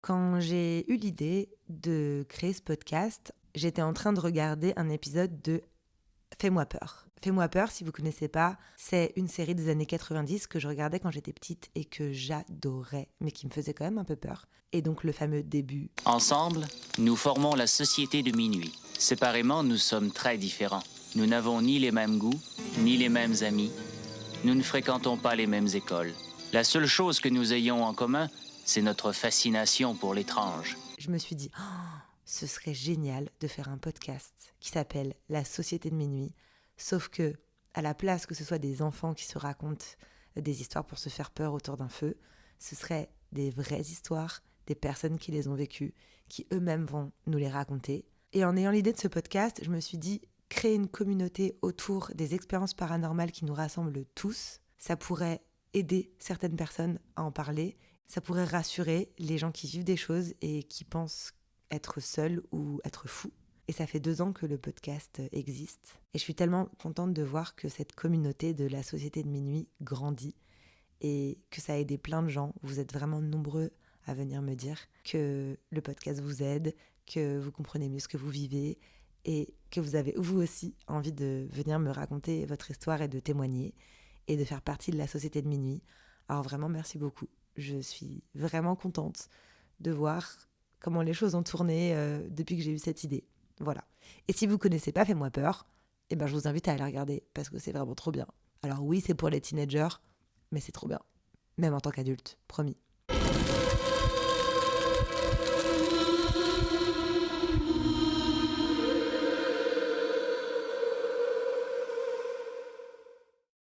Quand j'ai eu l'idée de créer ce podcast, j'étais en train de regarder un épisode de Fais-moi peur. Fais-moi peur, si vous ne connaissez pas, c'est une série des années 90 que je regardais quand j'étais petite et que j'adorais, mais qui me faisait quand même un peu peur. Et donc le fameux début. Ensemble, nous formons la Société de Minuit. Séparément, nous sommes très différents. Nous n'avons ni les mêmes goûts, ni les mêmes amis. Nous ne fréquentons pas les mêmes écoles. La seule chose que nous ayons en commun, c'est notre fascination pour l'étrange. Je me suis dit, ce serait génial de faire un podcast qui s'appelle La Société de Minuit, sauf que à la place que ce soit des enfants qui se racontent des histoires pour se faire peur autour d'un feu, ce serait des vraies histoires, des personnes qui les ont vécues, qui eux-mêmes vont nous les raconter. Et en ayant l'idée de ce podcast, je me suis dit, créer une communauté autour des expériences paranormales qui nous rassemblent tous, ça pourrait aider certaines personnes à en parler, ça pourrait rassurer les gens qui vivent des choses et qui pensent être seul ou être fou. Et ça fait 2 ans que le podcast existe. Et je suis tellement contente de voir que cette communauté de la Société de Minuit grandit et que ça a aidé plein de gens. Vous êtes vraiment nombreux à venir me dire que le podcast vous aide, que vous comprenez mieux ce que vous vivez et que vous avez vous aussi envie de venir me raconter votre histoire et de témoigner et de faire partie de la Société de Minuit. Alors vraiment, merci beaucoup. Je suis vraiment contente de voir comment les choses ont tourné depuis que j'ai eu cette idée. Voilà. Et si vous connaissez pas Fais-moi peur, je vous invite à aller regarder parce que c'est vraiment trop bien. Alors oui, c'est pour les teenagers, mais c'est trop bien. Même en tant qu'adulte, promis.